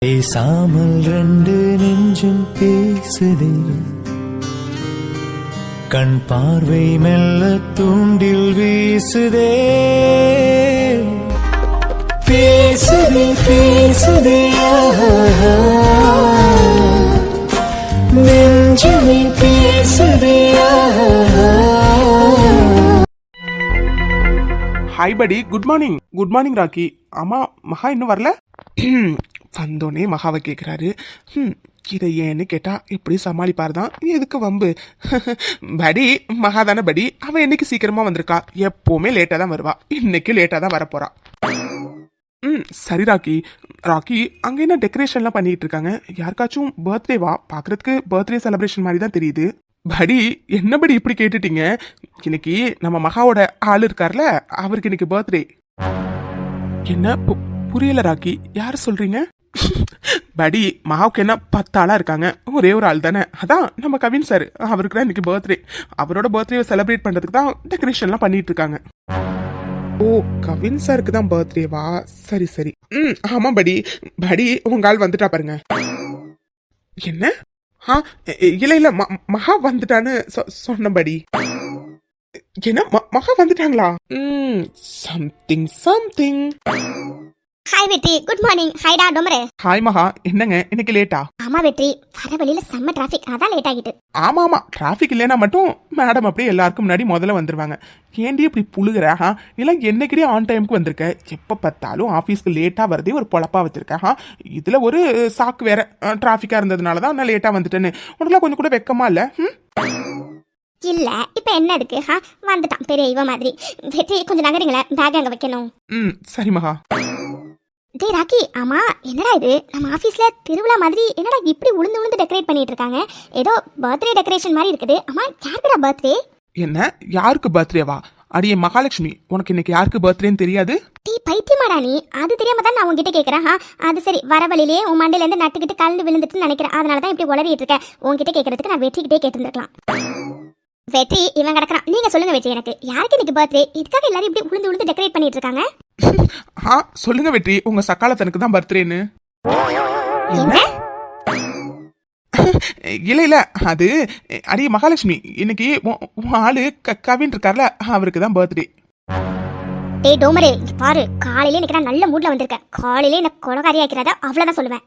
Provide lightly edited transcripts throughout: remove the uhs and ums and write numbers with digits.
பேசாமல் ரெண்டு நெஞ்சும் பேசுதே, கண் பார்வை மெல்ல தூண்டில் வீசுதே. பேசுதே பேசுதே நெஞ்சுமே பேசுதே. ஹாய் படி, good morning. Good morning Rocky. ஆமா, மகா இன்னும் வரல? வந்தோடனே மகாவை கேட்குறாரு. இதை ஏன்னு கேட்டா எப்படி சமாளிப்பார் தான், எதுக்கு வம்பு? படி மகா தானே படி, அவன் என்னைக்கு சீக்கிரமா வந்திருக்கா? எப்பவுமே லேட்டா தான் வருவா, இன்னைக்கு லேட்டா தான் வரப்போறா. சரி ராக்கி. ராக்கி, அங்க என்ன டெக்கரேஷன்லாம் பண்ணிட்டு இருக்காங்க? யாருக்காச்சும் பர்த்டேவா? பாக்குறதுக்கு பர்த்டே செலிப்ரேஷன் மாதிரி தான் தெரியுது. படி, என்ன படி இப்படி கேட்டுட்டீங்க? இன்னைக்கு நம்ம மகாவோட ஆள் இருக்கார்ல, அவருக்கு இன்னைக்கு பர்த்டே. என்ன புரியல ராக்கி, யார் சொல்றீங்க? படி, மகாவுக்கு என்ன 10 ஆளா இருக்காங்க, ஒரே ஒரு ஆள் தானே, அதான் நம்ம கவின் சார், அவருக்கு தான் இன்னைக்கு பர்த்டே. அவரோட பர்த்டேவை செலிப்ரேட் பண்றதுக்கு தான் டெக்கரேஷன்லாம் பண்ணிட்டு இருக்காங்க. ஓ, கவின் சாருக்கு தான் பர்த்டேவா? சரி சரி. ஆமா படி. படி, உங்க ஆள் வந்துட்டா பாருங்க. என்ன? இல்ல இல்ல, மகா வந்துட்டான்னு சொன்னபடி. என்ன, மகா வந்துட்டாங்களா? Something something. ஹாய் வெற்றி, குட் மார்னிங். ஹைடா டொமரே. ஹாய் மகா, என்னங்க இன்னைக்கு லேட்டா? ஆமா வெற்றி, வர வழியில செம்ம டிராஃபிக், அதான் லேட் ஆகிட்டு. ஆமா ஆமா, டிராஃபிக் இல்லைன்னா மட்டும் மேடம் அப்படியே எல்லாருக்கும் முன்னாடி முதல்ல வந்துருவாங்க. ஏன்டி இப்படி புழுகுற? இல்ல என்னைக்கிட்டே ஆன் டைமுக்கு வந்திருக்க? எப்ப பார்த்தாலும் ஆபீஸ்க்கு லேட்டா வரதே ஒரு பொழப்பா வச்சிருக்க. இதுல ஒரு சாக்கு வேற, டிராஃபிக்கா இருந்ததுனாலதான் நான் லேட்டா வந்துட்டேன்னு. உனக்குலாம் கொஞ்சம் கூட வெக்கமா இல்ல? இல்ல, இப்ப என்ன இருக்கு? வந்துட்டான் பெரிய இவ மாதிரி. வெற்றி, கொஞ்சம் நகருங்களேன், பேக் அங்க வைக்கணும். சரி மகா. டேய் ராக்கி, ஆமா என்னடா இது, நம்ம ஆபீஸ்ல திருவிழா மாதிரி என்னடா இப்படி உளுந்து உளுந்து டெக்கரேட் பண்ணிட்டு இருக்காங்க? ஏதோ பர்த்டே டெக்கரேஷன் மாதிரி இருக்குது. ஆமா, யாருக்குடா பர்த்டே? என்ன, யாருக்கு பர்த்டேவா? அடியே மகாலட்சுமி, உனக்கு இன்னைக்கு யாருக்கு பர்த்டேன்னு தெரியாது? டீ பைத்தியமாடா நீ? அது தெரியாம தான் நான் உன்கிட்ட கேக்குறேன். அது சரி, வர வழியிலே உன் மண்டையில இருந்து நட்டுக்கிட்டு கலந்து விழுந்துட்டு நினைக்கிறேன், அதனாலதான் இப்படி உளறிட்டு இருக்கேன். உன்கிட்ட கேட்கறதுக்கு நான் வெற்றிக்கிட்டே கேட்டுருந்துருக்கலாம். வெற்றி, இவன் கிடக்குறான். நீங்க சொல்லுங்க வெற்றி, எனக்கு யாருக்கு இன்னைக்கு பர்த்டே? இதுக்காக எல்லாரும் இப்படி உளுந்து உளுந்து டெக்கரேட் பண்ணிட்டு இருக்காங்க? சொல்லுங்க வெற்றி, உங்க சக்காலத்தனுக்கு தான் பர்த்டேன்னு. இல்ல இல்ல, அது அடியே மகாலட்சுமி, இன்னைக்கு ஆளு கவின் இருக்கார்ல, அவருக்கு தான் பர்த்டே. டேய் டோமரே, பாரு, காலையில இன்னைக்கு நான் நல்ல மூட்ல வந்திருக்கேன். காலையில என்ன கொலகாரி ஆக்கிறதா அவ்வளவுதான் சொல்லுவேன்.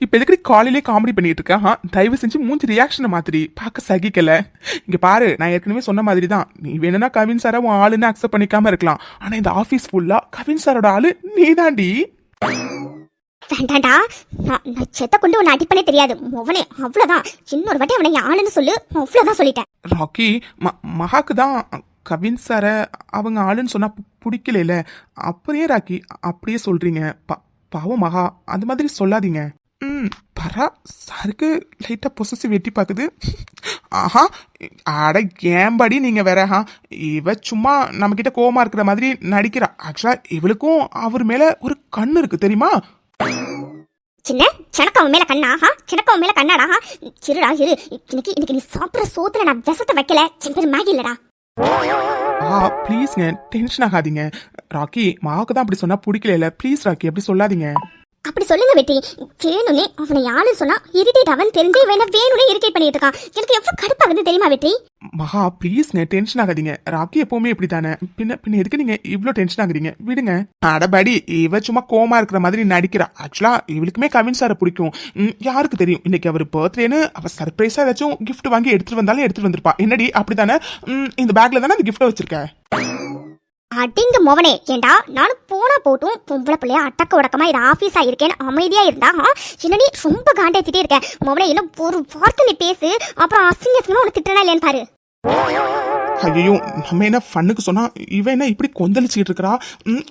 இப்ப எதுக்கு காலையிலே காமெடி பண்ணிட்டு இருக்கேன்? தயவு செஞ்சு மூஞ்சி ரியாக்ஷனை மாத்திரி, பார்க்க சகிக்கல. இங்க பாரு, நான் ஏற்கனவே சொன்ன மாதிரி தான், நீ வேணும்னா கவின் சாரை உன் ஆளுன்னு அக்செப்ட் பண்ணிக்காம இருக்கலாம். ஆனா இந்த ஆபீஸ் ஃபுல்லா கவின் சாரோட ஆளு நீதாண்டி. வேண்டாண்டா, நான் செத்த கொண்டு உன்னை அடிப்பனே தெரியாது மொவனே, அவ்வளவுதான். இன்னொரு வாட்டி அவனை ஆளுன்னு சொல்லு, அவ்வளவுதான் சொல்லிட்டேன். ராக்கி, மகாக்கு தான் கவின் சார அவங்க ஆளுன்னு சொன்னா பிடிக்கல. அப்படியே ராக்கி அப்படியே சொல்றீங்க? பாவம் மகா, அந்த மாதிரி சொல்லாதீங்க. பரா, சாருக்கு லைட்டா பொசசிவ் வெட்டி பாக்குது. அட ஏம்படி நீங்க வேற. இவ சும்மா நம்ம கிட்ட கோவமா இருக்கிற மாதிரி நடிக்கிறா. ஆக்சுவலா இவளுக்கும் அவர் மேல ஒரு கண்ணு இருக்கு, தெரியுமா? சின்ன சனக்காவ மேல கண்ணா? சனக்காவ மேல கண்ணாடா? சிறுடா இரு, இன்னைக்கு நீ சாப்பிட்ற சோத்துல நான் விஷத்தை வைக்கல. சின்ன பேர் மேகி இல்லடா. ப்ளீஸ்ங்க, டென்ஷன் ஆகாதீங்க. ராக்கி, மாவுக்கு தான் அப்படி சொன்னா பிடிக்கல. ப்ளீஸ் ராக்கி, அப்படி சொல்லாதீங்க. அப்படி சொல்லுங்க வெட்டி. வேணும்னே அவனை யாரு சொன்னா இரிட்டேட் அவன் தெரிஞ்சே வேணும்னே இரிட்டேட் பண்ணிட்டு இருக்கான். எனக்கு எவ்வளவு கடுப்பாகுது தெரியுமா வெற்றி? மகா ப்ளீஸ்ங்க, டென்ஷன் ஆகாதீங்க. ராக்கி எப்பவுமே இப்படி தானே. பின்ன எதுக்கு நீங்க இவ்ளோ டென்ஷன் ஆகுறீங்க? விடுங்க. அடபடி, இவ சும்மா கோமா இருக்கிற மாதிரி நடிக்கிறா. ஆக்சுவலா இவளுக்குமே கவின் சாரை பிடிக்கும். யாருக்கு தெரியும், இன்னைக்கு அவர் பர்த்டேன்னு அவ சர்ப்ரைஸா ஏதாச்சும் கிஃப்ட் வாங்கி எடுத்துட்டு வந்தாலும் எடுத்துட்டு வந்திருப்பா. என்னடி அப்படித்தானே? இந்த பேக்ல தானே அந்த கிஃப்ட வச்சிருக்க. அடிங்க மோவனே, ஏண்டா நானும் போனா போட்டும் பொம்பளை பிள்ளையா அட்டக்க உடக்கமா இது ஆபீஸா இருக்கேன்னு அமைதியா இருந்தா என்ன நீ ரொம்ப காண்டேத்திட்டே இருக்க மோவனே? என்ன ஒரு வார்த்தை நீ பேசு, அப்புறம் அசிங்கமா உனக்கு திட்டனா இல்லையான்னு பாரு. ஐயோ, நம்ம என்ன ஃபன்னுக்கு சொன்னா இவன் என்ன இப்படி கொந்தளிச்சுட்டு இருக்கா?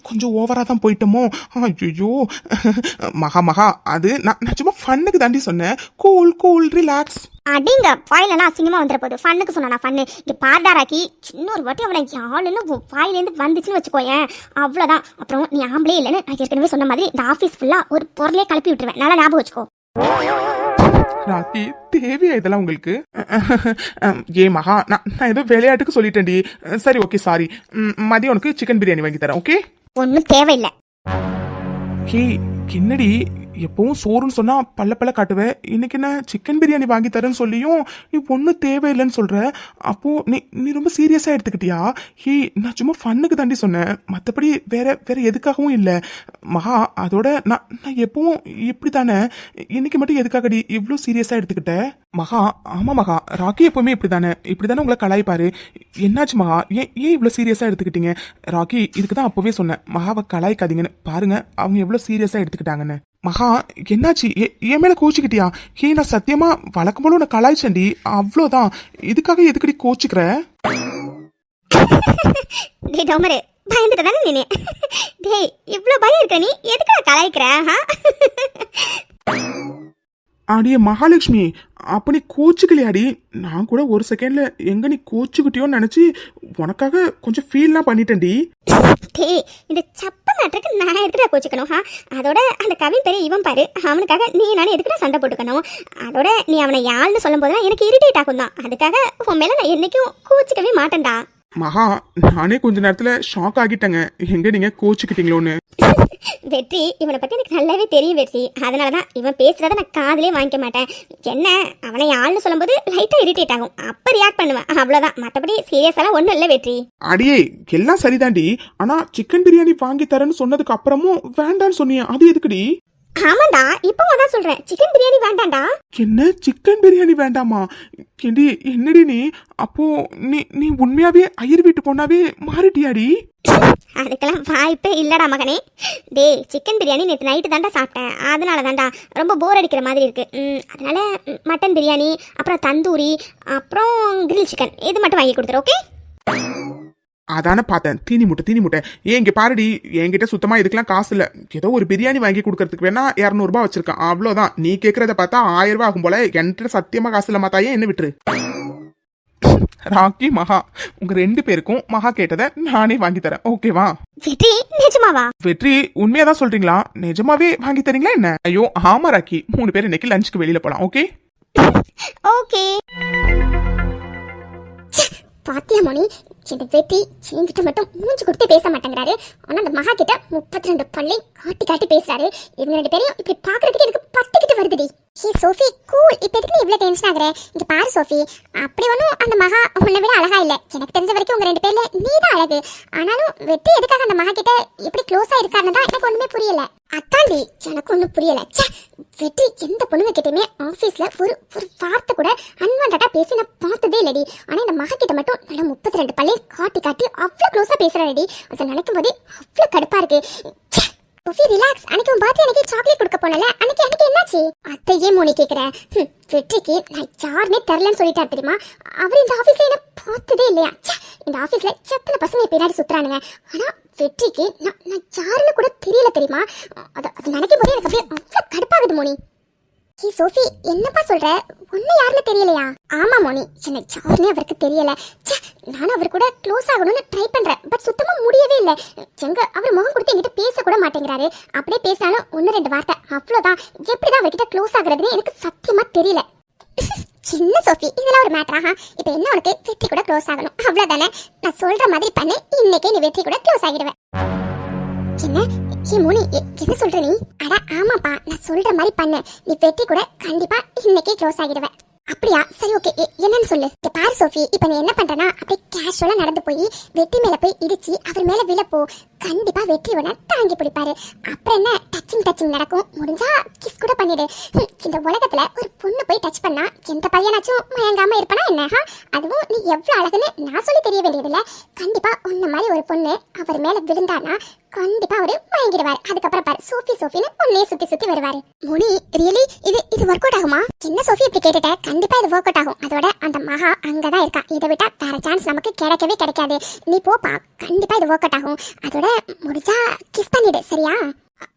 கொஞ்சம் ஓவரா தான் போயிட்டோமோ? ஐயோ மகா, அது நான் சும்மா ஃபன்னுக்கு தாண்டி சொன்னேன். Cool cool relax. அடிங்க வாயிலெல்லாம் அசிங்கமா வந்துட போகுது. ஃபன்னுக்கு சொன்னா ஃபன்னு. இங்க பார்டாராக்கி, சின்ன ஒரு வாட்டி அவனை யாழுன்னு வாயிலேருந்து வந்துச்சுன்னு வச்சுக்கோயேன், அவ்வளவுதான். அப்புறம் நீ ஆம்பளே இல்லைன்னு நான் ஏற்கனவே சொன்ன மாதிரி இந்த ஆபீஸ் ஃபுல்லா ஒரு பொருளே கிளப்பி விட்டுருவேன். நல்லா ஞாபகம் வச்சுக்கோ. ராக்கி, தேவையா இதெல்லாம் உங்களுக்கு? ஏ மகா, நான் ஏதோ விளையாட்டுக்கு சொல்லிட்டேன்டி. சரி ஓகே, சாரி. மதியம் உனக்கு சிக்கன் பிரியாணி வாங்கி தரேன், ஓகே? ஒன்னும் தேவையில்லை. ஹே, என்னடி எப்பவும் சோறுன்னு சொன்னா பல்ல பல்ல காட்டுவேன், இன்னைக்கு என்ன சிக்கன் பிரியாணி வாங்கி தரேன்னு சொல்லியும் நீ ஒன்றும் தேவையில்லைன்னு சொல்ற. அப்போ நீ நீ ரொம்ப சீரியஸா எடுத்துக்கிட்டியா? நான் சும்மா ஃபன்னுக்கு தாண்டி சொன்னேன், மற்றபடி வேற வேற எதுக்காகவும் இல்லை. மகா, அதோட நான் நான் எப்பவும் இப்படி தானே, இன்னைக்கு மட்டும் எதுக்காகடி இவ்வளோ சீரியஸா எடுத்துக்கிட்ட? மகா, ஆமா மகா, ராக்கி எப்பவுமே இப்படிதானே உங்களை கலாய்ப்பாரு. என்னாச்சு மகா, ஏன் இவ்வளோ சீரியஸா எடுத்துக்கிட்டீங்க? ராக்கி, இதுக்கு தான் அப்பவே சொன்னேன் மகாவை கலாய்க்காதீங்கன்னு. பாருங்க அவங்க எவ்வளோ சீரியஸா எடுத்துக்கிட்டாங்கன்னு. மகா, என்னாச்சு? என் மேல கோச்சிக்கிட்டியா? நான் சத்தியமா வழக்கம் போல உன்னை கலாய்ச்சண்டி, அவ்வளோதான். இதுக்காக எதுக்கடி கோச்சிக்கிற? டேய் டோமரு, பயந்துட்டு தானே நின்னு. டேய், இவ்வளோ பயம் இருக்க நீ எதுக்கு கலாய்க்கிற? அடியே மகாலட்சுமி, அப்ப நீ கோச்சுக்கலையாடி? நான் கூட ஒரு செகண்ட்ல எங்க நீ கோச்சுக்கிட்டியோன்னு நினைச்சு உனக்காக கொஞ்சம் ஃபீல்லாம் பண்ணிட்டேன்டி. டேய், இந்த சப்ப மேட்டருக்கு நான் எதுக்குடா கோச்சிக்கணும்? அதோட அந்த கவின் பெரிய இவன் பாரு, அவனுக்காக நீ நானே எதுக்குடா சண்டை போட்டுக்கணும்? அதோட நீ அவனை யாழ்னு சொல்லும் போதுலாம் எனக்கு இரிட்டேட் ஆகும் தான். அதுக்காக உன் மேல நான் என்னைக்கும் கோச்சிக்கவே மாட்டேன்டா. மகா, நானே கொஞ்ச நேரத்துல ஷாக் ஆகிட்டேங்க, எங்க நீங்க கோச்சுக்கிட்டீங்களோன்னு. வெற்றி, இவனை பத்தி எனக்கு நல்லாவே தெரியும் வெற்றி. அதனாலதான் இவன் பேசுறத நான் காதலே வாங்கிக்க மாட்டேன். என்ன, அவனை ஆள்னு சொல்லும்போது லைட்டா இரிட்டேட் ஆகும், அப்ப ரியாக்ட் பண்ணுவேன், அவ்வளவுதான். மத்தபடி சீரியஸாலாம் ஒண்ணும் இல்ல வெற்றி. அடியே, எல்லாம் சரிதாண்டி. ஆனா சிக்கன் பிரியாணி வாங்கி தரேன்னு சொன்னதுக்கு அப்புறமும் வேண்டான்னு சொன்னீங்க, அது எதுக்குடி? ஆமாண்டா, இப்போ அதான் சொல்றேன், சிக்கன் பிரியாணி வேண்டாம்டா. என்ன, சிக்கன் பிரியாணி வேண்டாமா? என்னடி நீ? அப்போ நீ உண்மையாவே ஐயர் வீட்டு பொண்ணாவே மாறிட்டியாடி? அதுக்கெல்லாம் வாய்ப்பே இல்லடா மகனே. டேய், சிக்கன் பிரியாணி நேற்று நைட்டு தாண்டா சாப்பிட்டேன், அதனால தாண்டா ரொம்ப போர் அடிக்கிற மாதிரி இருக்கு. அதனால மட்டன் பிரியாணி, அப்புறம் தந்தூரி, அப்புறம் கிரில் சிக்கன், இது மட்டும் வாங்கி கொடுத்துரு. ஓகே? அதானே பார்த்தேன், தீனி முட்டை. ஏன் இங்க பாருடி, என்கிட்ட சுத்தமா இதுக்கெல்லாம் காசு இல்ல. ஏதோ ஒரு பிரியாணி வாங்கி கொடுக்கறதுக்கு வேணா 200 ரூபாய் வச்சிருக்கேன், அவ்வளவுதான். நீ கேட்கறத பார்த்தா 1000 ரூபாய் ஆகும் போல. என்கிட்ட சத்தியமா காசு இல்ல மாத்தாயே, என்ன விட்டுரு. ராக்கி, மகா, உங்க 2 பேருக்கும் மகா கேட்டதை நானே வாங்கி தரேன், ஓகேவா? வெற்றி, நிஜமாவா? வெற்றி, உண்மையாதான் சொல்றீங்களா? நிஜமாவே வாங்கி தரீங்களா என்ன? ஐயோ ஆமா ராக்கி, 3 பேர் இன்னைக்கு லஞ்சுக்கு வெளியில போலாம், ஓகே? ஓகே. பாத்தியா மணி, இந்த வெற்றி என்கிட்ட மட்டும் மூஞ்சி கொடுத்து பேச மாட்டேங்கிறாரு. ஆனா அந்த மகா கிட்ட 32 பல்லை காட்டி பேசுறாரு. இவங்க 2 பேரையும் இப்படி பாக்குறதுக்கு எனக்கு பத்துக்கிட்டு வருதுடி. Sophie, cool. இப்ப எதுக்கு நீ இவ்வளவு டென்ஷன் ஆகுற? இங்க பாரு சோஃபி, அப்படி ஒன்னும் அந்த மகா உன்னை விட அழகா இல்ல. எனக்கு தெரிஞ்ச வரைக்கும் உங்க 2 பேர்ல நீ தான் அழகு. ஆனாலும் வெற்றி எதுக்காக அந்த மகா கிட்ட இப்படி க்ளோஸா இருக்காருன்னு தான் எனக்கு ஒண்ணுமே புரியல. அத்தாண்டி எனக்கு ஒன்னும் புரியல. வெற்றி எந்த பொண்ணுங்க கிட்டயுமே ஆபீஸ்ல ஒரு வார்த்தை கூட அன்வான்டா பேசி நான் பார்த்ததே இல்லடி. ஆனா இந்த மகா கிட்ட மட்டும் நல்லா 32 பல்லை காட்டி அவ்வளவு க்ளோஸா பேசுறாடி. அதை நினைக்கும் போது அவ்வளவு கடுப்பா இருக்கு. Sophie, relax. அன்னைக்கு உன் பர்த்டே அன்னைக்கு சாக்லேட் கொடுக்க போனல, அன்னைக்கு என்னாச்சு? அத்தையே மோனி கேக்குறேன். வெற்றிக்கு நான் யாருமே தெரியலன்னு சொல்லிட்டாரு தெரியுமா? அவர் இந்த ஆபீஸ்ல என்ன பார்த்ததே இல்லையா? இந்த ஆபீஸ்ல எத்தனை பசங்க பின்னாடி சுத்துறானுங்க. ஆனா வெற்றிக்கு நான் யாருன்னு கூட தெரியல தெரியுமா? அது நினைக்கும் போது எனக்கு அப்படியே அவ்வளவு கடுப்பாகுது மோனி. சோஃபி, என்னப்பா சொல்ற? ஒன்னு யாருன்னு தெரியலையா? ஆமா மோனி, என்ன யாருன்னு அவருக்கு தெரியல. நானும் அவர் கூட க்ளோஸ் ஆகணும்னு ட்ரை பண்றேன், பட் சுத்தமா முடியவே இல்லை. எங்க அவர் முகம் கொடுத்து என்கிட்ட பேச கூட மாட்டேங்கிறாரு. அப்படியே பேசினாலும் 1-2 வார்த்தை, அவ்வளவுதான். எப்படிதான் அவர்கிட்ட க்ளோஸ் ஆகுறதுன்னு எனக்கு சத்தியமா தெரியல. சின்ன சோஃபி, இதெல்லாம் ஒரு மேட்டரா? இப்ப என்ன, உனக்கு வெற்றி கூட க்ளோஸ் ஆகணும், அவ்வளவுதானே? நான் சொல்ற மாதிரி பண்ணு, இன்னைக்கே நீ வெற்றி கூட க்ளோஸ் ஆகிடுவேன். என்ன மோனி, என்ன சொல்ற நீ? அட ஆமாப்பா, நான் சொல்ற மாதிரி பண்ணு, நீ வெற்றி கூட கண்டிப்பா இன்னைக்கே க்ளோஸ் ஆகிடுவேன். அப்படியா? சரி, ஓகே. என்னன்னு சொல்லு. பாரு சோஃபி, இப்ப நீ என்ன பண்றனா, அப்படியே கேஷுவலா நடந்து போய் வெற்றி மேல போய் இடிச்சு அவர் மேல விழப்போ. கண்டிப்பா வெற்றி உடனே தாங்கி பிடிப்பாரு. அப்புறம் என்ன, டச்சிங் நடக்கும். முடிஞ்சா கிஸ் கூட பண்ணிடு. இந்த உலகத்துல ஒரு பொண்ணு போய் டச் பண்ணா எந்த பையனாச்சும் மயங்காம இருப்பானா என்ன? அதுவும் நீ எவ்வளவு அழகுன்னு நான் சொல்லி தெரிய வேண்டியதில்ல. கண்டிப்பா உன்ன மாதிரி ஒரு பொண்ணு அவர் மேல விழுந்தானா கண்டிப்பா அவரு மயங்கிடுவாரு. அதுக்கப்புறம் பாரு, சோஃபின்னு உன்னே சுத்தி வருவாரு. முனி, ரியலி இது ஒர்க் அவுட் ஆகுமா? சின்ன சோஃபி இப்படி கேட்டுட்ட, கண்டிப்பா இது ஒர்க் அவுட் ஆகும். அதோட அந்த மகா அங்கதான் இருக்கா, இதை விட்டா வேற சான்ஸ் நமக்கு கிடைக்கவே கிடைக்காது. நீ போப்பா, கண்டிப்பா இது ஒர்க் அவுட் ஆகும். அதோட முடிஞ்சா கிஸ் பண்ணிடு, சரியா?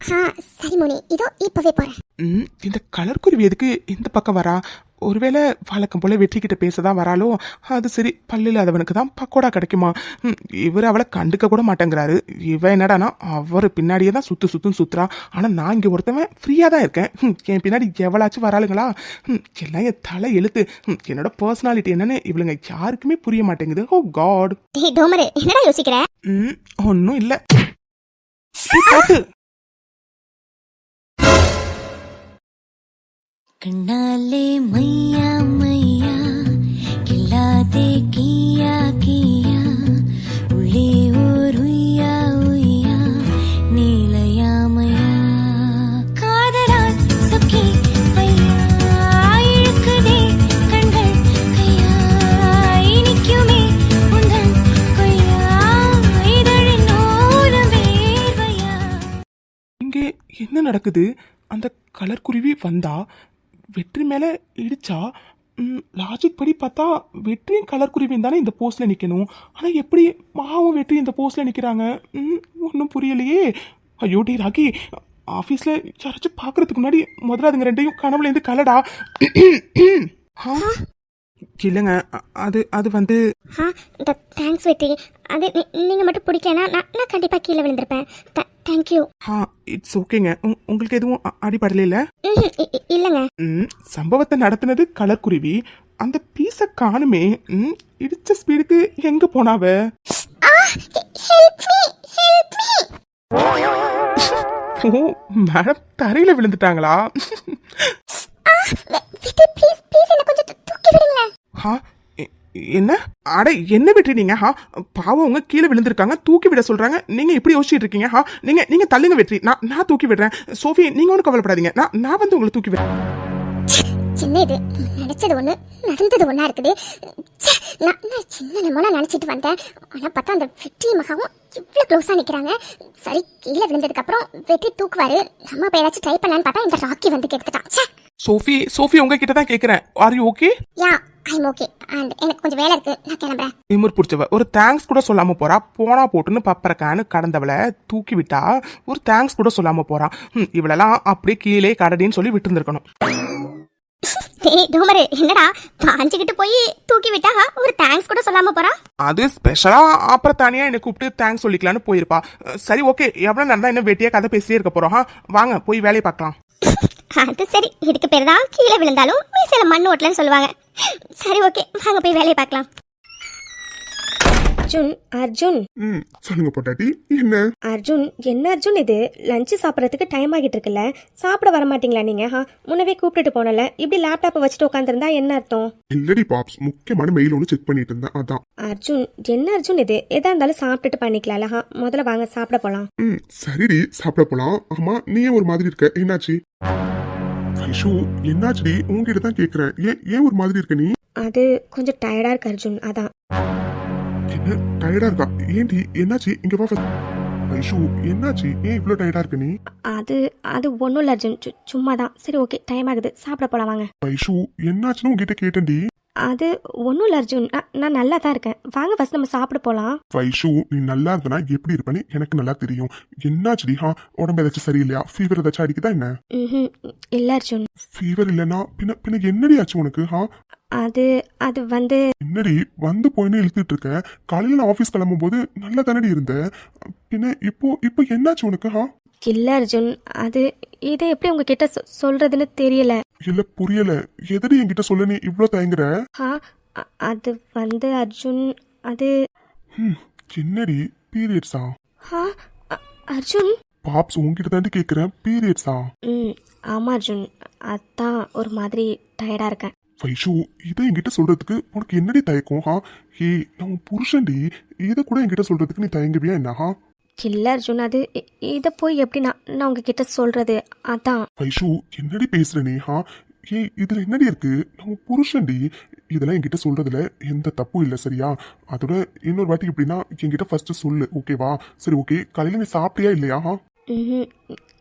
சரி முனி, இதோ இப்பவே போறேன். இந்த கலர் குருவி எதுக்கு இந்த பக்கம் வரா? ஒருவேளை வழக்கம் போல வெற்றி கிட்ட பேசதான் வராளோ? அது சரி, பல்லில் அதவனுக்கு தான் பக்கோடா கிடைக்குமா? இவர் அவளை கண்டுக்க கூட மாட்டேங்கிறாரு. இவன் என்னடானா அவர் பின்னாடியே தான் சுத்துறா. ஆனா நான் இங்க ஒருத்தவன் ஃப்ரீயா தான் இருக்கேன். என் பின்னாடி எவ்வளாச்சும் வராளுங்களா? எல்லாம் என் தலை எழுத்து. என்னோட பர்சனாலிட்டி என்னன்னு இவளுங்க யாருக்குமே புரிய மாட்டேங்குது. ஓ காட். என்னடா யோசிக்கிற? ஒன்னும் இல்ல. கண்ணாலே மையா மையா கில்லாதே கியா கியா உள்ளே ஓர் உய்யா உய்யா நீலயாமையா காதலால் சொக்கி பையா இழுக்குதே கண்கள் கையா இனிக்குமே உந்தன் கொய்யா இதழின் ஓரம் வேர்வையா. இங்கே என்ன நடக்குது? அந்த கலர் குருவி வந்தா வெற்றி மேல இடிச்சா லாஜிக் படி பார்த்தா வெற்றியும் கலர் குருவியும் தானே இந்த போஸ்ட்ல நிக்கணும். ஆனா எப்படி மாவும் வெற்றி இந்த போஸ்ட்ல நிக்கிறாங்க? ஒன்றும் புரியலையே. ஐயோ டி ராக்கி, ஆஃபீஸ்ல யாராச்சும் பார்க்கறதுக்கு முன்னாடி முதல்ல அதுங்க ரெண்டையும் கனவுல இருந்து கலடா. இல்லைங்க, அது வந்து தேங்க்ஸ் வெற்றி. அது நீங்கள் மட்டும் பிடிக்கலனா நான் கண்டிப்பாக கீழே விழுந்திருப்பேன். தேங்க்யூ. இட்ஸ் ஓகேங்க. உங்களுக்கு எதுவும் அடிபடல இல்ல? இல்லைங்க. சம்பவத்தை நடத்தினது கலர் குருவி. அந்த பீஸை காணுமே. இடிச்ச ஸ்பீடுக்கு எங்க போனாவ? ஓ மேடம், தரையில விழுந்துட்டாங்களா? என்ன அட என்ன வெற்றி நீங்க? பாவம் அவங்க கீழே விழுந்திருக்காங்க, தூக்கி விட சொல்றாங்க. நீங்க இப்படி யோசிச்சுட்டு இருக்கீங்க. நீங்க தள்ளுங்க வெற்றி, நான் தூக்கி விடுறேன். சோஃபி நீங்க ஒன்றும் கவலைப்படாதீங்க, நான் வந்து உங்களை தூக்கி விடுறேன். சின்ன இது நினைச்சது ஒண்ணு, நடந்தது ஒண்ணா இருக்குது. நான் சின்ன நம்மளா நினைச்சிட்டு வந்தேன். ஆனா பார்த்தா அந்த வெற்றி மகாவும் இவ்வளவு க்ளோஸா நிக்கிறாங்க. சரி, கீழே விழுந்ததுக்கு அப்புறம் வெற்றி தூக்குவாரு, நம்ம போய் ஏதாச்சும் ட்ரை பண்ணலான்னு பார்த்தா இந்த ராக்கி வந்து கெடுத்துட்டான். சோஃபி உங்ககிட்ட தான் கேக்குறேன். Are you okay? Yeah, I'm okay. And எனக்கு கொஞ்சம் வேலை இருக்கு, நான் கிளம்புறேன். திமிர் பிடிச்சவ ஒரு தேங்க்ஸ் கூட சொல்லாம போறா. போனா போட்டுன்னு பப்பரக்கான்னு கடந்தவளை தூக்கி விட்டா ஒரு தேங்க்ஸ் கூட சொல்லாம போறான். இவளெல்லாம் அப்படியே கீழே கடடின்னு சொல்லி விட்டு இருந்திருக்கணும். டோமரு என்னடா பாஞ்சுக்கிட்டு போய் தூக்கி விட்டா ஒரு தேங்க்ஸ் கூட சொல்லாம போறா? அது ஸ்பெஷலா அப்புறம் தனியா என்னை கூப்பிட்டு தேங்க்ஸ் சொல்லிக்கலான்னு போயிருப்பா. சரி ஓகே, எவ்வளவு நல்லா என்ன வெட்டியா கதை பேசியே இருக்க போறோம். வாங்க போய் வேலையை பார்க்கலாம். அது சரி, இதுக்கு பேர் தான் கீழே விழுந்தாலும் மீசையில மண்ணு ஓட்டலன்னு சொல்லுவாங்க. சரி ஓகே, வாங்க போய் வேலையை பார்க்கலாம். அர்ஜுன் சொல்லுங்க பொட்டாட்டி. என்ன அர்ஜுன், என்ன அர்ஜுன் இது? லஞ்சு சாப்பிட்றதுக்கு டைம் ஆகிட்டு இருக்குல்ல, சாப்பிட வர மாட்டீங்களா நீங்க? முன்னவே கூப்பிட்டுட்டு போனல, இப்படி லேப்டாப்பை வச்சுட்டு உட்காந்துருந்தா என்ன அர்த்தம்? இல்லடி பாப்ஸ், முக்கியமான மெயில் ஒன்று செக் பண்ணிட்டு இருந்தேன், அதான். அர்ஜுன், என்ன அர்ஜுன் இது? எதா இருந்தாலும் சாப்பிட்டுட்டு பண்ணிக்கலாம்ல. முதல்ல வாங்க சாப்பிட போலாம். சரிடி, சாப்பிட போலாம். ஆமா, நீ ஏன் ஒரு மாதிரி இருக்க? என்னாச்சு? ஐஷு, என்னாச்சுடி? உங்ககிட்ட தான் கேக்குறேன். ஏன் ஒரு மாதிரி இருக்க நீ? அது கொஞ்சம் டயர்டா இருக்கு அர்ஜுன், அதான். என்ன டயர்டா இருக்கா? ஏன்டி என்னாச்சு? இங்க வா. ஐஷு, என்னாச்சு? ஏன் இவ்வளோ டயர்டா இருக்க நீ? அது ஒன்றும் இல்லை அர்ஜுன், சும்மா தான். சரி ஓகே, டைம் ஆகுது, சாப்பிட போலாம் வாங்க. ஐஷு, என்னாச்சுன்னு உங்ககிட்ட கேட்டேன்டி. அது ஒன்றும் இல்லை அர்ஜுன், நான் நல்லா தான் இருக்கேன். வாங்க ஃபர்ஸ்ட் நம்ம சாப்பிட போலாம். ஐஷு, நீ நல்லா இருந்தனா எப்படி இருப்பேன்னு எனக்கு நல்லா தெரியும். என்னாச்சுடி? உடம்பு ஏதாச்சும் சரியில்லையா? ஃபீவர் ஏதாச்சும் அடிக்குதா என்ன? இல்லை அர்ஜுன். ஃபீவர் இல்லைன்னா பின்ன என்னடி ஆச்சு உனக்கு? அது வந்து என்னடி வந்து போயின்னு இழுத்துட்டு இருக்க? காலையில நான் ஆபீஸ் கிளம்பும் போது நல்லா தானடி இருந்த. பின்ன இப்போ என்னாச்சு உனக்கு? இல்ல அர்ஜுன், இதை எப்படி உங்ககிட்ட சொல்றதுன்னு தெரியல. இல்ல புரியல. எதடி என்கிட்ட சொல்ல நீ இவ்ளோ தயங்குற? அது வந்து அர்ஜுன், அது என்னடி பீரியட்ஸா? அர்ஜுன் பாப்ஸ், உங்ககிட்ட தாண்டி கேக்குறேன். பீரியட்ஸா? ஆமா அர்ஜுன், அதான் ஒரு மாதிரி டயர்டா இருக்கேன். வைஷு, இதை என்கிட்ட சொல்றதுக்கு உனக்கு என்னடி தயக்கம்? ஏய், நான் உன் புருஷன்டி. இதை கூட என்கிட்ட சொல்றதுக்கு நீ தயங்குவியா என்ன? இல்ல அர்ஜுன், இதை போய் எப்படி நான் உங்ககிட்ட சொல்றது? அதான். வைஷு, என்னடி பேசுற நீ? ஏய், இதுல என்னடி இருக்கு? நான் உன் புருஷன்டி. இதெல்லாம் என்கிட்ட சொல்றதுல எந்த தப்பும் இல்லை, சரியா? அதோட இன்னொரு வாட்டி எப்படின்னா என்கிட்ட ஃபர்ஸ்ட் சொல்லு, ஓகேவா? சரி ஓகே, காலையில நீ சாப்பிட்டியா இல்லையா?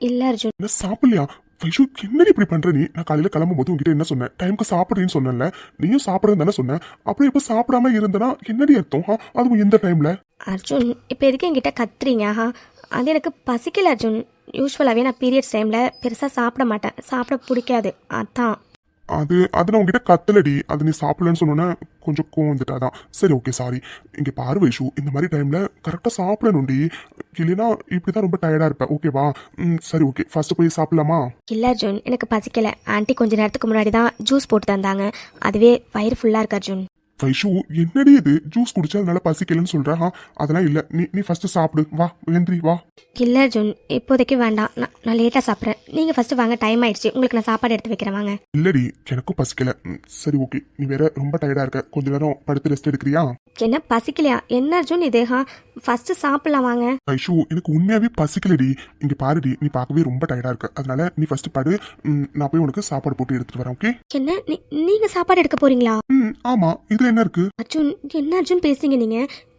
இல்ல அர்ஜுன். என்ன சாப்பிடலையா? வைஷு, என்னடி இப்படி பண்ற நீ? நான் காலையில கிளம்பும் போது உங்ககிட்ட என்ன சொன்னேன்? டைமுக்கு சாப்பிடுறேன்னு சொன்னேன்ல. நீயும் சாப்பிடுறேன்னு தானே சொன்னேன். அப்புறம் இப்ப சாப்பிடாம இருந்தனா என்னடி அர்த்தம்? அதுவும் எந்த டைம்ல? அர்ஜுன், இப்ப எதுக்கு என்கிட்ட கத்துறீங்க? அது எனக்கு பசிக்கல அர்ஜுன். யூஸ்வலாவே நான் பீரியட்ஸ் டைம்ல பெருசா சாப்பிட மாட்டேன், சாப்பிட பிடிக்காது, அதான். அது நான் உங்ககிட்ட கத்தலடி. அது நீ சாப்பிடலன்னு சொன்னோன்னா கொஞ்சம் கோவம் வந்துட்டாதான். சரி ஓகே, சாரி. இங்க பாரு வைஷு, இந்த மாதிரி டைம்ல கரெக்டா சாப்பிடணும்டி. இல்லைன்னா இப்படிதான் ரொம்ப டயர்டா இருப்பேன், ஓகேவா? சரி ஓகே, ஃபர்ஸ்ட் போய் சாப்பிடலாமா? இல்ல அர்ஜுன், எனக்கு பசிக்கல. ஆன்ட்டி கொஞ்ச நேரத்துக்கு முன்னாடி தான் ஜூஸ் போட்டு தந்தாங்க, அதுவே வயிறு ஃபுல்லா இருக்கு அர்ஜுன். வைஷு என்னடி இது ஜூஸ் குடிச்சா அதனால பசிக்கலன்னு சொல்ற அதெல்லாம் இல்ல நீ ஃபர்ஸ்ட் சாப்பிடு வா வெந்திரி வா. இல்லை அர்ஜுன் இப்போதைக்கு வேண்டாம், நான் லேட்டாக சாப்பிட்றேன். நீங்கள் ஃபஸ்ட்டு வாங்க, டைம் ஆயிடுச்சு. உங்களுக்கு நான் சாப்பாடு எடுத்து வைக்கிறேன் வாங்க. இல்லடி எனக்கும் பசிக்கல. சரி ஓகே, நீ வேற ரொம்ப டயர்டா இருக்க, கொஞ்ச நேரம் படுத்து ரெஸ்ட் எடுக்கிறியா? என்ன பசிக்கலையா? என்ன அர்ஜுன் இது? ஃபஸ்ட்டு சாப்பிடலாம் வாங்க. வைஷு எனக்கு உண்மையாவே பசிக்கலடி. இங்க பாருடி, நீ பார்க்கவே ரொம்ப டயர்டா இருக்க, அதனால நீ ஃபர்ஸ்ட் படு. நான் போய் உனக்கு சாப்பாடு போட்டு எடுத்துட்டு வரேன். ஓகே? என்ன நீங்கள் சாப்பாடு எடுக்க போறீங்களா? ஆமா, இதுல என்ன இருக்கு? அர்ஜுன் என்ன அர்ஜுன் பேசுறீங்க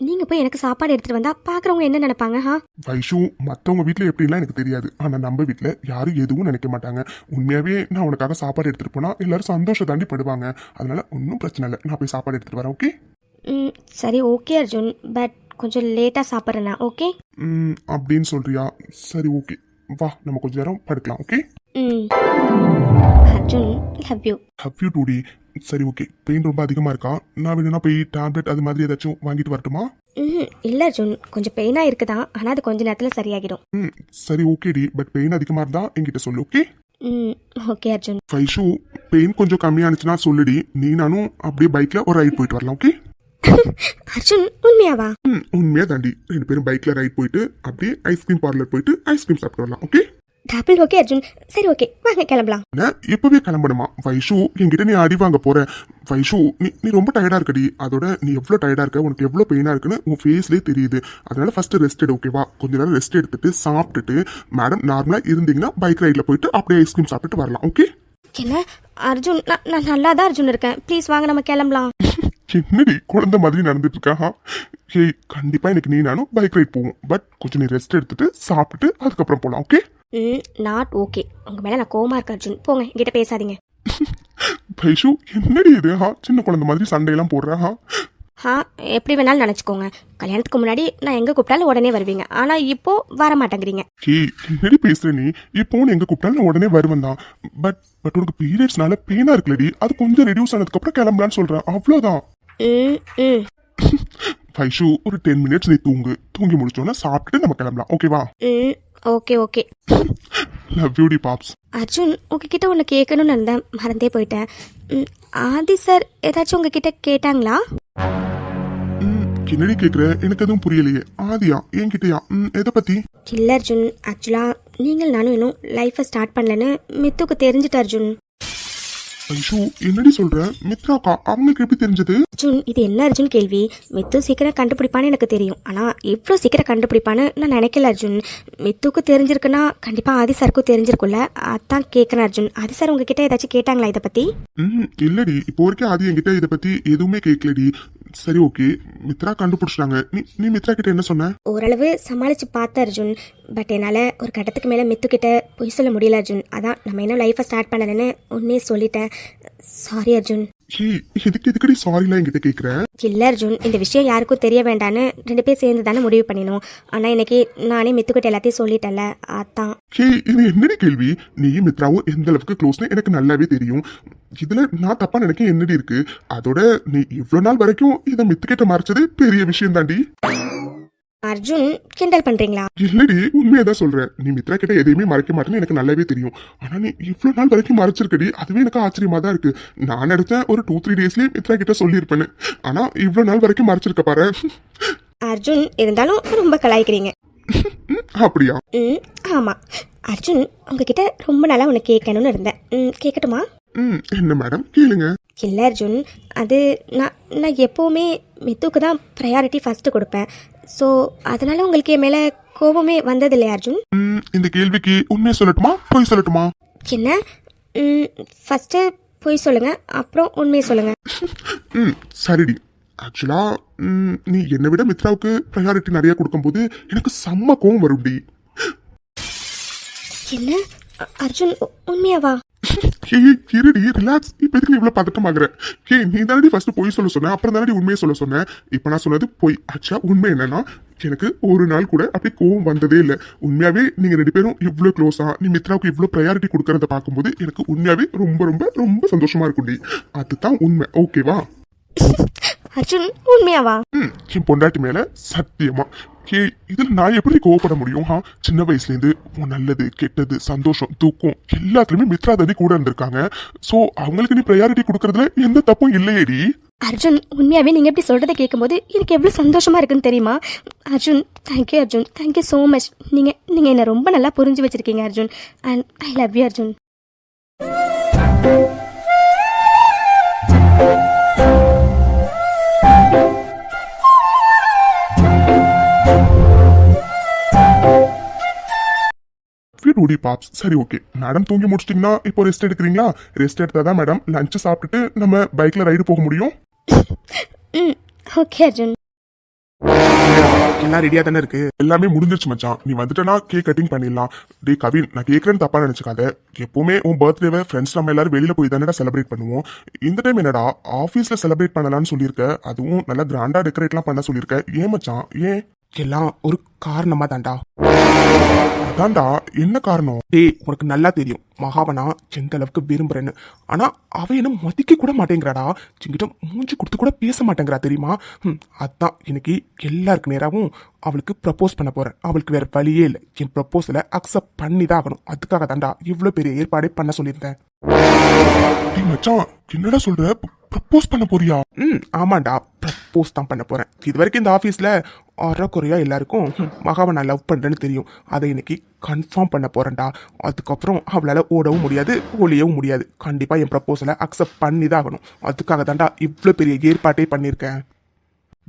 நீங்க போய் எனக்கு சாப்பாடு எடுத்துட்டு வந்தா பாக்குறவங்க என்ன நினைப்பாங்க? வைஷு மத்தவங்க வீட்ல எப்படிலாம் எனக்கு தெரியாது, ஆனா நம்ம வீட்ல யாரும் எதுவும் நினைக்க மாட்டாங்க. உண்மையாவே நான் உனக்காக சாப்பாடு எடுத்துட்டு போனா எல்லாரும் சந்தோஷம் தாண்டி படுவாங்க. அதனால ஒன்றும் பிரச்சனை இல்லை, நான் போய் சாப்பாடு எடுத்துட்டு வரேன். ஓகே? சரி ஓகே அர்ஜுன், பட் கொஞ்சம் லேட்டா சாப்பிட்றேன். ஓகே? அப்படின்னு சொல்றியா? சரி ஓகே, வா நம்ம கொஞ்ச நேரம் படுக்கலாம். Okay? Arjun love you. Love you டூடி. சரி ஓகே, பெயின் ரொம்ப அதிகமா இருக்கா? நான் வேணும்னா போய் டேப்லெட் அது மாதிரி ஏதாச்சும் வாங்கிட்டு வரட்டுமா? இல்ல அர்ஜுன், கொஞ்சம் பெயினா இருக்குதான், ஆனா அது கொஞ்ச நேரத்துல சரியாகிடும். சரி ஓகேடி, பட் பெயின் அதிகமா இருந்தா என்கிட்ட சொல்லு. Okay? Okay Arjun. Vaishu pain கொஞ்சம் கம்மியானுச்சுன்னா சொல்லுடி, நீ நானும் அப்படியே பைக்ல ஒரு ரைட் போயிட்டு வரலாம். ஓகே? அர்ஜுன் உண்மையாவா? உண்மையா தாண்டி, 2 பேரும் பைக்ல ரைட் போயிட்டு அப்படியே ஐஸ்கிரீம் பார்லர் போயிட்டு ஐஸ்கிரீம் சாப்பிட்டு வரலாம். ஓகே? Double okay Arjun. சரி ஓகே வாங்க கிளம்பலாம். இப்பவே கிளம்பணுமா? வைஷு என்கிட்ட நீ அடி வாங்க போற. வைஷு நீ ரொம்ப டயர்டா இருக்கடி. அதோட நீ எவ்வளவு டயர்டா இருக்க, உனக்கு எவ்வளவு பெயினா இருக்குன்னு உன் ஃபேஸ்லயே தெரியுது. அதனால ஃபர்ஸ்ட் ரெஸ்ட் எடு. ஓகேவா? கொஞ்ச நேரம் ரெஸ்ட் எடுத்துட்டு சாப்பிட்டுட்டு மேடம் நார்மலா இருந்தீங்கன்னா பைக் ரைட்ல போயிட்டு அப்படியே ஐஸ்கிரீம் சாப்பிட்டு வரலாம். ஓகே? என்ன அர்ஜுன், நான் நல்லா தான் அர்ஜுன் இருக்கேன். ப்ளீஸ் வாங்க நம்ம கிளம்பலாம். என்னடி குழந்தை மாதிரி நடந்துட்டு இருக்கா? ஹேய் கண்டிப்பா எனக்கு நீ நானும் பைக் ரைட் போவோம், பட் கொஞ்சம் நீ ரெஸ்ட் எடுத்துட்டு சாப்பிட்டுட்டு அதுக்கப்புறம் போலாம். ஓகே? Not okay. உங்க மேல நான் கோவமா இருக்கேன் அர்ஜுன். போங்க, என்கிட்ட பேசாதீங்க. வைஷு என்னடி இது? சின்ன குழந்தை மாதிரி சண்டையெல்லாம் போடுற. எப்படி வேணாலும் நினைச்சுக்கோங்க. கல்யாணத்துக்கு முன்னாடி நான் எங்க கூப்பிட்டாலும் உடனே வருவீங்க, ஆனா இப்போ வர மாட்டேங்கிறீங்க. என்னடி பேசுற நீ? இப்போ எங்க கூப்பிட்டாலும் உடனே வருவேன் தான், பட் உனக்கு பீரியட்ஸ்னால பெயினா இருக்குல்லடி, அது கொஞ்சம் ரெடியூஸ் ஆனதுக்கு அப்புறம் கிளம்பலான்னு சொல்றேன், அவ்வளவுதான். வைஷு ஒரு 10 மினிட்ஸ் நீ தூங்கி முடிச்சோன்னா சாப்பிட்டு நம்ம கிளம்பலாம். ஓகேவா? Okay okay. லவ் யூ டி பாப்ஸ். அர்ஜுன் உங்ககிட்ட ஒன்று கேட்கணும்னு இருந்தேன், மறந்தே போயிட்டேன். ஆதி சார் ஏதாச்சும் உங்ககிட்ட கேட்டாங்களா? என்னடி கேக்குற? எனக்கு எதுவும் புரியலையே. ஆதியா? என்கிட்டயா? எதை பத்தி? இல்ல அர்ஜுன், ஆக்சுவலா நீங்கள் நானும் இன்னும் லைஃபை ஸ்டார்ட் பண்ணலன்னு மித்துக்கு தெரிஞ்சுட்டு அர்ஜுன். ஐஷு என்னடி சொல்ற? மித்ராக்கா அவங்களுக்கு எப்படி தெரிஞ்சது? அர்ஜுன் இது என்ன அர்ஜுன் கேள்வி? மித்து சீக்கிரம் கண்டுபிடிப்பான்னு எனக்கு தெரியும், ஆனா இவ்வளோ சீக்கிரம் கண்டுபிடிப்பான்னு நான் நினைக்கல அர்ஜுன். மித்துக்கு தெரிஞ்சிருக்குன்னா கண்டிப்பா ஆதி சாருக்கும் தெரிஞ்சிருக்கும்ல, அதான் கேட்கறேன் அர்ஜுன். ஆதி சார் உங்ககிட்ட ஏதாச்சும் கேட்டாங்களா இதை பத்தி? இல்லடி, இப்போ வரைக்கும் ஆதி என்கிட்ட இதை பத்தி எதுவுமே கேட்கலடி. சரி ஓகே, மித்ரா கண்டுபிடிச்சிட்டாங்க. நீ மித்ரா கிட்ட என்ன சொன்ன? ஓரளவு சமாளிச்சு பார்த்த அர்ஜுன், பட் என்னால ஒரு கட்டத்துக்கு மேல மித்து கிட்ட பொய் சொல்ல முடியல அர்ஜுன். அதான் நம்ம என்ன லைஃபை ஸ்டார்ட் பண்ணலன்னு உண்மையே சொல்லிட்டேன். சாரி அர்ஜுன். எதுக்கடி சாரிலாம் என்கிட்ட கேக்குற? இல்ல அர்ஜுன், இந்த விஷயம் யாருக்கும் தெரிய வேண்டான்னு 2 பேர் சேர்ந்து தானே முடிவு பண்ணினோம். ஆனா இன்னைக்கு நானே மித்துக்கிட்ட எல்லாத்தையும் சொல்லிட்டேன்ல, அதான். இது என்னடி கேள்வி? நீயும் மித்ராவும் எந்த அளவுக்கு க்ளோஸ்னு எனக்கு நல்லாவே தெரியும். இதுல நான் தப்பா நினைக்க என்னடி இருக்கு? அதோட நீ இவ்வளவு நாள் வரைக்கும் இதை மித்துக்கிட்ட மறைச்சது பெரிய விஷயம் தாண்டி. அர்ஜுன் கிண்டல் பண்றீங்களா? இல்லடி, உண்மையதான் சொல்றேன். நீ மித்ரா கிட்ட எதையுமே மறைக்க மாட்டேன்னு எனக்கு நல்லாவே தெரியும். ஆனா நீ இவ்வளவு நாள் வரைக்கும் மறைச்சிருக்கடி, அதுவே எனக்கு ஆச்சரியமா தான் இருக்கு. நான் எடுத்த ஒரு 2-3 டேஸ்லயே மித்ரா கிட்ட சொல்லியிருப்பேன்னு, ஆனா இவ்வளவு நாள் வரைக்கும் மறைச்சிருக்க பாரு. அர்ஜுன் இருந்தாலும் ரொம்ப கலாய்க்கிறீங்க. அப்படியா? ஆமா அர்ஜுன், உங்ககிட்ட ரொம்ப நாளா உனக்கு கேட்கணும்னு இருந்தேன். கேட்கட்டுமா? என்ன மேடம் கேளுங்க. இல்லை அர்ஜுன், அது நான் எப்போவுமே மித்துக்கு தான் ப்ரையாரிட்டி ஃபர்ஸ்ட் கொடுப்பேன். ஸோ அதனால உங்களுக்கு என் மேலே கோபமே வந்தது இல்லையா அர்ஜுன்? இந்த கேள்விக்கு உண்மையை சொல்லட்டுமா பொய் சொல்லட்டுமா? என்ன? ஃபர்ஸ்ட்டு பொய் சொல்லுங்க, அப்புறம் உண்மையை சொல்லுங்க. சரிடி. ஆக்சுவலா நீ என்னை விட மித்ராவுக்கு ப்ரையாரிட்டி நிறைய கொடுக்கும்போது எனக்கு செம்ம கோவம் வரும்டி. என்ன அர்ஜுன், உண்மையாவா? இருடி, ரிலாக்ஸ். இப்ப எதுக்கு நீ இவ்வளவு பதட்டமாகற? நீ தானடி ஃபர்ஸ்ட் பொய் சொல்ல சொன்ன, அப்புறம் தானடி உண்மையை சொல்ல சொன்ன. இப்ப நான் சொன்னது பொய். ஆக்சுவலா உண்மை என்னன்னா, எனக்கு ஒரு நாள் கூட அப்படி கோவம் வந்ததே இல்லை. உண்மையாவே நீங்க 2 பேரும் இவ்வளவு க்ளோஸா நீ மித்ராவுக்கு இவ்வளவு ப்ரையாரிட்டி கொடுக்கறத பார்க்கும்போது எனக்கு உண்மையாவே ரொம்ப ரொம்ப ரொம்ப சந்தோஷமா இருக்கும்டி. அதுதான் உண்மை. ஓகேவா? அர்ஜுன் உண்மையாவா? என் பொண்டாட்டி மேல சத்தியமா. இதுல நான் எப்படி கோவப்பட முடியும்? சின்ன வயசுல இருந்து உன் நல்லது கெட்டது சந்தோஷம் தூக்கம் எல்லாத்துலயுமே மித்ரா தானே கூட இருந்திருக்காங்க. சோ அவங்களுக்கு நீ ப்ரையாரிட்டி கொடுக்கறதுல எந்த தப்பும் இல்லையேடி. அர்ஜுன் உண்மையாவே நீங்க எப்படி சொல்றதை கேட்கும்போது எனக்கு எவ்வளவு சந்தோஷமா இருக்குன்னு தெரியுமா? Arjun thank you Arjun, thank you so much. நீங்க என்ன ரொம்ப நல்லா புரிஞ்சு வச்சிருக்கீங்க Arjun, and I love you Arjun. விடுடி பாப்ஸ். சரி ஓகே, மேடம் தூங்கி முடிச்சிட்டீங்கன்னா இப்போ ரெஸ்ட் எடுக்கிறீங்களா? ரெஸ்ட் எடுத்தாதான் மேடம் லஞ்ச் சாப்பிட்டுட்டு நம்ம பைக்ல ரைடு போக முடியும். ஓகே அர்ஜுன். எல்லாம் ரெடியா தானே இருக்கு? எல்லாமே முடிஞ்சிருச்சு மச்சான். நீ வந்துட்டனா கேக் கட்டிங் பண்ணிடலாம். டே கவின், நான் கேட்கறேன்னு தப்பா நினைச்சுக்காத. எப்பவுமே உன் பர்த்டேவை ஃப்ரெண்ட்ஸ் நம்ம எல்லாரும் வெளியில போய் தானடா செலிப்ரேட் பண்ணுவோம். இந்த டைம் என்னடா ஆஃபீஸ்ல செலிப்ரேட் பண்ணலாம்னு சொல்லியிருக்க. அதுவும் நல்லா கிராண்டா டெக்கரேட்லாம் பண்ண சொல்லியிருக்க. ஏன் மச்சான்? ஏன்? எல்லாம் ஒரு காரணமா தான்டா. அதான்டா, என்ன காரணம்? டேய், உனக்கு நல்லா தெரியும் மகாவை நான் எந்த அளவுக்கு விரும்புறேன்னு. ஆனா அவ என்ன மதிக்க கூட மாட்டேங்கிறாடா. என்கிட்ட மூஞ்சி கொடுத்து கூட பேச மாட்டேங்கிறா தெரியுமா? அதான் இன்னைக்கு எல்லாருக்கு நேராவும் அவளுக்கு ப்ரப்போஸ் பண்ண போறேன். அவளுக்கு வேற வழியே இல்லை. என் ப்ரப்போஸலை அக்செப்ட் பண்ணி தான் ஆகணும். அதுக்காக தான்டா இவ்வளவு பெரிய ஏற்பாடே பண்ண சொல்லியிருந்தேன். டேய் மச்சான், என்னடா சொல்ற? ப்ரப்போஸ் பண்ண போறியா? ஆமாண்டா, ப்ரப்போஸ் தான் பண்ண போறேன். இது வரைக்கும் இந்த ஆஃபீஸில் அறக்குறையா எல்லாருக்கும் மகாவை நான் லவ் பண்றேன்னு தெரியும். அதை இன்னைக்கு கன்ஃபார்ம் பண்ண போறேன்டா. அதுக்கப்புறம் அவளால் ஓடவும் முடியாது ஒளியவும் முடியாது. கண்டிப்பா என் ப்ரப்போஸலை அக்செப்ட் பண்ணி தான் ஆகணும். அதுக்காக தான்டா இவ்வளோ பெரிய ஏற்பாட்டே பண்ணியிருக்கேன்.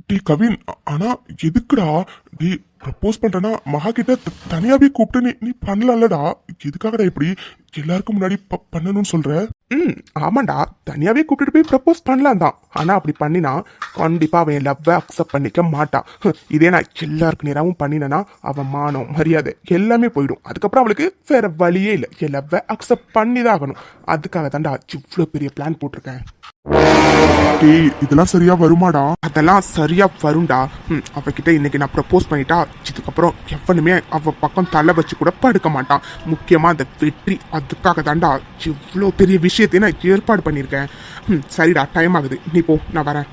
டே கவின், ஆனா எதுக்குடா? டே ப்ரப்போஸ் பண்றேன்னா மகா கிட்ட தனியாவே கூப்பிட்டு நீ பண்ணலாம்லடா. எதுக்காகடா இப்படி எல்லாருக்கும் முன்னாடி பண்ணணும்னு சொல்ற? ஆமாண்டா, தனியாவே கூப்பிட்டு போய் ப்ரப்போஸ் பண்ணலாம் தான். ஆனா அப்படி பண்ணினா கண்டிப்பா அவன் என் லவ்வை அக்செப்ட் பண்ணிக்க மாட்டான். இதே நான் எல்லாருக்கு நேராவும் பண்ணினேன்னா அவன் மானம் மரியாதை எல்லாமே போயிடும். அதுக்கப்புறம் அவளுக்கு வேற வழியே இல்லை. என் லவ்வை அக்செப்ட் பண்ணி தான் ஆகணும். அதுக்காக தான்டா இவ்வளோ பெரிய பிளான் போட்டிருக்கேன். டேய், இதெல்லாம் சரியா வருமாடா? அதெல்லாம் சரியா வரும்டா. அவகிட்ட இன்னைக்கு நான் ப்ரப்போஸ் பண்ணிட்டா இதுக்கப்புறம் எவனுமே அவ பக்கம் தலை வச்சு கூட படுக்க மாட்டான். முக்கியமா அந்த வெற்றி. அதுக்காக தான்டா இவ்வளோ பெரிய விஷயத்தையும் நான் ஏற்பாடு பண்ணியிருக்கேன். சரிடா, டைம் ஆகுது, நீ போ, நான் வரேன்.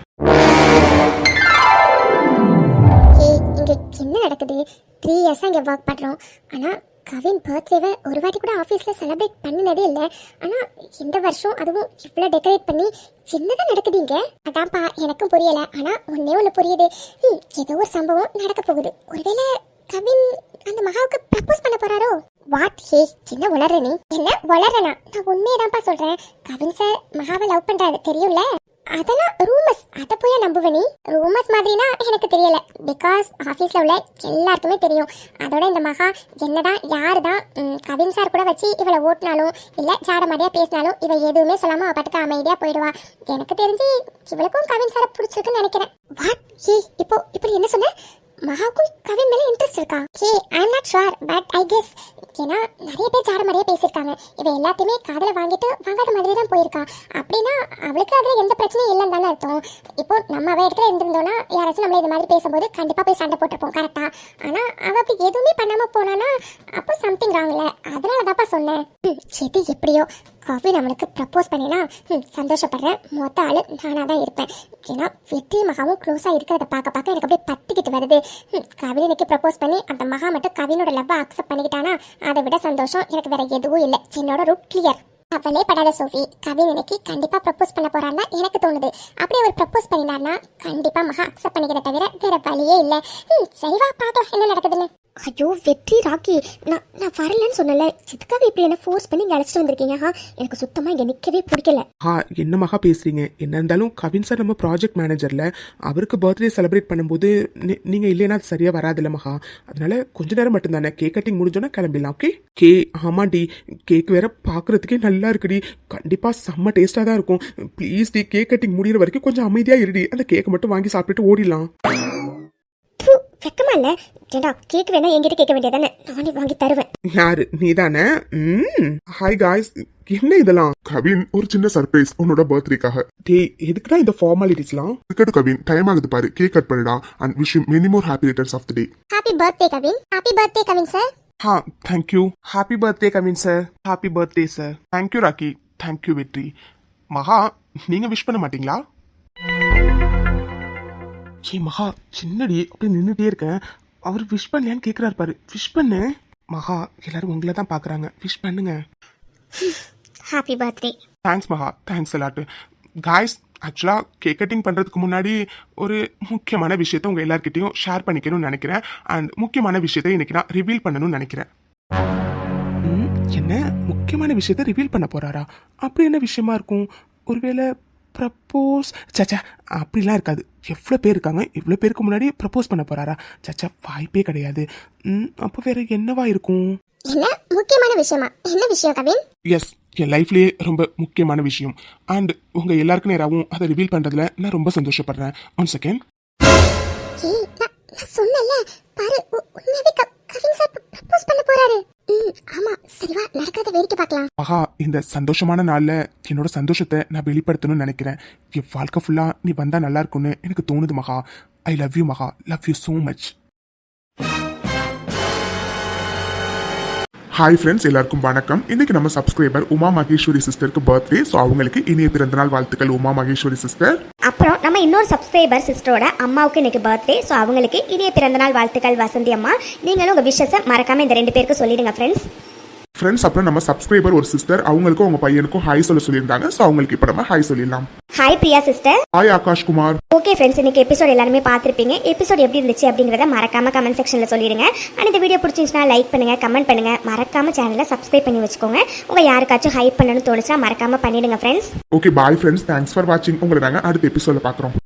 இங்க என்ன நடக்குது? 3 இயர்ஸா இங்க ஒர்க் பண்றோம். ஆனா கவின் பர்த்டேவை ஒரு வாட்டி கூட ஆஃபீஸில் செலிப்ரேட் பண்ணினதே இல்லை. ஆனால் இந்த வருஷம் அதுவும் இவ்வளோ டெக்கரேட் பண்ணி என்னதான் நடக்குதுங்க? அதான்ப்பா எனக்கும் புரியலை. ஆனால் ஒன்று புரியுது. ஏதோ ஒரு சம்பவம் நடக்க போகுது. ஒருவேளை கவின் அந்த மகாவுக்கு ப்ரப்போஸ் பண்ண போறாரோ? வாட்? ஹே, என்ன வளர்ற நீ? என்ன வளர்றனா? நான் உண்மையதான்ப்பா சொல்கிறேன். கவின் சார் மகாவை லவ் பண்ணுறாரு தெரியும்ல? அதெல்லாம் ரூமர்ஸ். அதை போய் நம்புவ நீ? ரூமர்ஸ் மாதிரினா எனக்கு தெரியல. பிகாஸ் ஆஃபீஸில் உள்ள எல்லாருக்குமே தெரியும். அதோட இந்த மகா என்னதான் யாரு தான் கவின் சார் கூட வச்சு இவளை ஓட்டினாலும் இல்லை ஜாட மாதிரியா பேசினாலும் இவ எதுவுமே சொல்லாமல் அவள் பாட்டுக்கு அமைதியாக போயிடுவா. எனக்கு தெரிஞ்சு இவளுக்கும் கவின் சாரை பிடிச்சிருக்குன்னு நினைக்கிறேன். வாட்? ஹே, இப்போ இப்படி என்ன சொன்ன? மகாவுக்கும் கவின் மேலே இன்ட்ரெஸ்ட் இருக்கா? Hey, I am not sure, but I guess. ஏன்னா நிறைய பேர் ஜாட மாதிரியே பேசியிருக்காங்க. இவ எல்லாத்தையுமே காதலை வாங்கிட்டு வாங்காத மாதிரி தான் போயிருக்கா. அப்படின்னா அவளுக்கு அதில் எந்த பிரச்சனையும் இல்லைன்னு தானே அர்த்தம். இப்போ நம்ம அவள் இடத்துல இருந்திருந்தோன்னா யாராச்சும் நம்மளை இது மாதிரி பேசும்போது கண்டிப்பாக போய் சண்டை போட்டிருப்போம், கரெக்டாக? ஆனால் அவள் அப்படி எதுவுமே பண்ணாமல் போனான்னா அப்போ சம்திங் ராங்ல. அதனால தான்ப்பா சொன்னேன். எது எப்படியோ கவின் நம்மளுக்கு ப்ரப்போஸ் பண்ணினா சந்தோஷப்படுறேன். மொத்த ஆள் நானாக தான் இருப்பேன். ஏன்னா வெற்றி மகாவும் க்ளோஸாக இருக்கிறத பார்க்க எனக்கு அப்படியே பத்திக்கிட்டு வருது. கவின் இன்னைக்கு ப்ரப்போஸ் பண்ணி அந்த மகா மட்டும் கவினோட லவ்வை அக்செப்ட் பண்ணிக்கிட்டானா அதை விட சந்தோஷம் எனக்கு வேற எதுவும் இல்லை. என்னோட ரூட் கிளியர். அவளே படாத சோஃபி, கவின் இன்னைக்கு கண்டிப்பா ப்ரப்போஸ் பண்ண போறான்னு எனக்கு தோணுது. அப்படியே அவர் ப்ரப்போஸ் பண்ணினார்னா கண்டிப்பா மகா அக்செப்ட் பண்ணிக்கிற தவிர வேற வழியே இல்லை. சரிவா பார்க்கலாம் என்ன நடக்குதுன்னு. ஐயோ வெற்றி, ராக்கி, நான் வரலன்னு சொன்னல, எதுக்காக இப்படி என்ன ஃபோர்ஸ் பண்ணி இங்கே அழைச்சிட்டு வந்திருக்கீங்க? எனக்கு சுத்தமாக இங்கே நிற்கவே பிடிக்கல. என்ன மகா பேசுறீங்க? என்ன இருந்தாலும் கவின் சார் நம்ம ப்ராஜெக்ட் மேனேஜர்ல, அவருக்கு பர்த்டே செலிப்ரேட் பண்ணும்போது நீங்கள் இல்லைன்னா அது சரியாக வராதுல்ல மகா. அதனால கொஞ்ச நேரம் மட்டும்தானே, கேக் கட்டிங் முடிஞ்சோன்னா கிளம்பிடலாம். ஓகே? ஆமாண்டி, கேக் வேற பார்க்குறதுக்கே நல்லா இருக்குடி. கண்டிப்பாக செம்ம டேஸ்ட்டாக தான் இருக்கும். ப்ளீஸ் டி, கேக் கட்டிங் முடிகிற வரைக்கும் கொஞ்சம் அமைதியாக இருடி. அந்த கேக்கை மட்டும் வாங்கி சாப்பிட்டுட்டு ஓடிடலாம். வெக்கமா இல்ல? ஏண்டா கேக் வேணா என்கிட்ட கேட்க வேண்டியதானே, நானே வாங்கி தருவேன். யாரு? நீ தானே? ஹாய் காய்ஸ், என்ன இதெல்லாம்? கவின், ஒரு சின்ன சர்ப்ரைஸ் உன்னோட பர்த்டேக்காக. டேய், எதுக்குடா இந்த ஃபார்மாலிட்டிஸ்லாம்? இருக்கட்டும் கவின், டைம் ஆகுது பாரு, கேக் கட் பண்ணிடா. And wish you many more happy returns of the day. Happy birthday Kavin. Happy birthday Kavin sir. Thank you. Happy birthday Kavin sir. Happy birthday sir. Thank you Rocky. தேங்க்யூ வெற்றி. மகா, நீங்க விஷ் பண்ண மாட்டீங்களா? ஏய் மகா சின்னடி அப்படியே நின்றுட்டே இருக்கேன். அவர் விஷ் பண்ணலையான்னு கேட்குறாரு பாரு. விஷ் பண்ணு மகா. எல்லாரும் உங்களை தான் பார்க்குறாங்க. விஷ் பண்ணுங்க. Happy birthday. தேங்க்ஸ் மகா, தேங்க்ஸ் எல்லாட்டு. காய்ஸ், ஆக்சுவலாக கேக் கட்டிங் பண்ணுறதுக்கு முன்னாடி ஒரு முக்கியமான விஷயத்த உங்கள் எல்லாருக்கிட்டையும் ஷேர் பண்ணிக்கணும்னு நினைக்கிறேன். அண்ட் முக்கியமான விஷயத்தை இன்னைக்கு நான் ரிவீல் பண்ணணும்னு நினைக்கிறேன். என்ன முக்கியமான விஷயத்த ரிவீல் பண்ண போறாரா? அப்படி என்ன விஷயமா இருக்கும்? ஒருவேளை ப்ரப்போஸ்? சச்சா, அப்படிலாம் இருக்காது. எவ்வளோ பேர் இருக்காங்க, இவ்வளோ பேருக்கு முன்னாடி ப்ரப்போஸ் பண்ண போறாரா? சச்சா, வாய்ப்பே கிடையாது. அப்போ வேற என்னவா இருக்கும்? என்ன முக்கியமான விஷயமா? என்ன விஷயம் கவின்? எஸ், என் லைஃப்லேயே ரொம்ப முக்கியமான விஷயம். அண்ட் உங்கள் எல்லாருக்கும் நேராகவும் அதை ரிவீல் பண்ணுறதுல நான் ரொம்ப சந்தோஷப்படுறேன். One second. ஏய், நான் சொன்னேன்ல, பாரு, உண்மையாவே கவின் சார் ப்ரப்போஸ் பண்ண போறாரு. ஆமா, சரி வா, நடக்கிறத வேடிக்கை பார்க்கலாம். மகா, இந்த சந்தோஷமான நாளில் என்னோட சந்தோஷத்தை நான் வெளிப்படுத்தணும்னு நினைக்கிறேன். என் வாழ்க்கை ஃபுல்லாக நீ வந்தால் நல்லா இருக்கும்னு எனக்கு தோணுது மகா. ஐ லவ் யூ மகா, love you so much. Hi friends, எல்லாருக்கும் வணக்கம். இன்னைக்கு நம்ம சப்ஸ்கிரைபர் உமா மகேஸ்வரி சிஸ்டருக்கு பர்த்டே. ஸோ அவங்களுக்கு இனிய பிறந்தநாள் வாழ்த்துக்கள் உமா மகேஸ்வரி சிஸ்டர். அப்புறம் நம்ம இன்னொரு சப்ஸ்கிரைபர் சிஸ்டரோட அம்மாவுக்கு இன்னைக்கு பர்த்டே. ஸோ அவங்களுக்கு இனிய பிறந்தநாள் வாழ்த்துக்கள் வசந்தி அம்மா. நீங்களும் உங்கள் விஷஸை மறக்காம இந்த 2 பேருக்கு சொல்லிடுங்க ஃப்ரெண்ட்ஸ். அப்புறம் நம்ம சப்ஸ்கிரைபர் ஒரு சிஸ்டர், அவங்களுக்கும் அவங்க பையனுக்கும் ஹாய் சொல்லியிருந்தாங்க. ஸோ அவங்களுக்கு இப்போ நம்ம ஹாய் சொல்லிடலாம். Hi Priya sister. Hi Akash Kumar. Okay friends, இன்னைக்கு எபிசோட் எல்லாருமே பார்த்துருப்பீங்க. எபிசோட் எப்படி இருந்துச்சு அப்படிங்கிறத மறக்காம கமெண்ட் செக்ஷனில் சொல்லிடுங்க. அண்ட் இந்த வீடியோ பிடிச்சிருந்துச்சுன்னா லைக் பண்ணுங்க, கமெண்ட் பண்ணுங்க, மறக்காம சேனலை சப்ஸ்கிரைப் பண்ணி வச்சுக்கோங்க. உங்க யாருக்காச்சும் ஹைப் பண்ணணும்னு தோணுச்சுன்னா மறக்காம பண்ணிடுங்க friends. Okay bye friends, thanks for வாட்சிங். உங்களை நாங்கள் அடுத்த எபிசோட பார்க்குறோம்.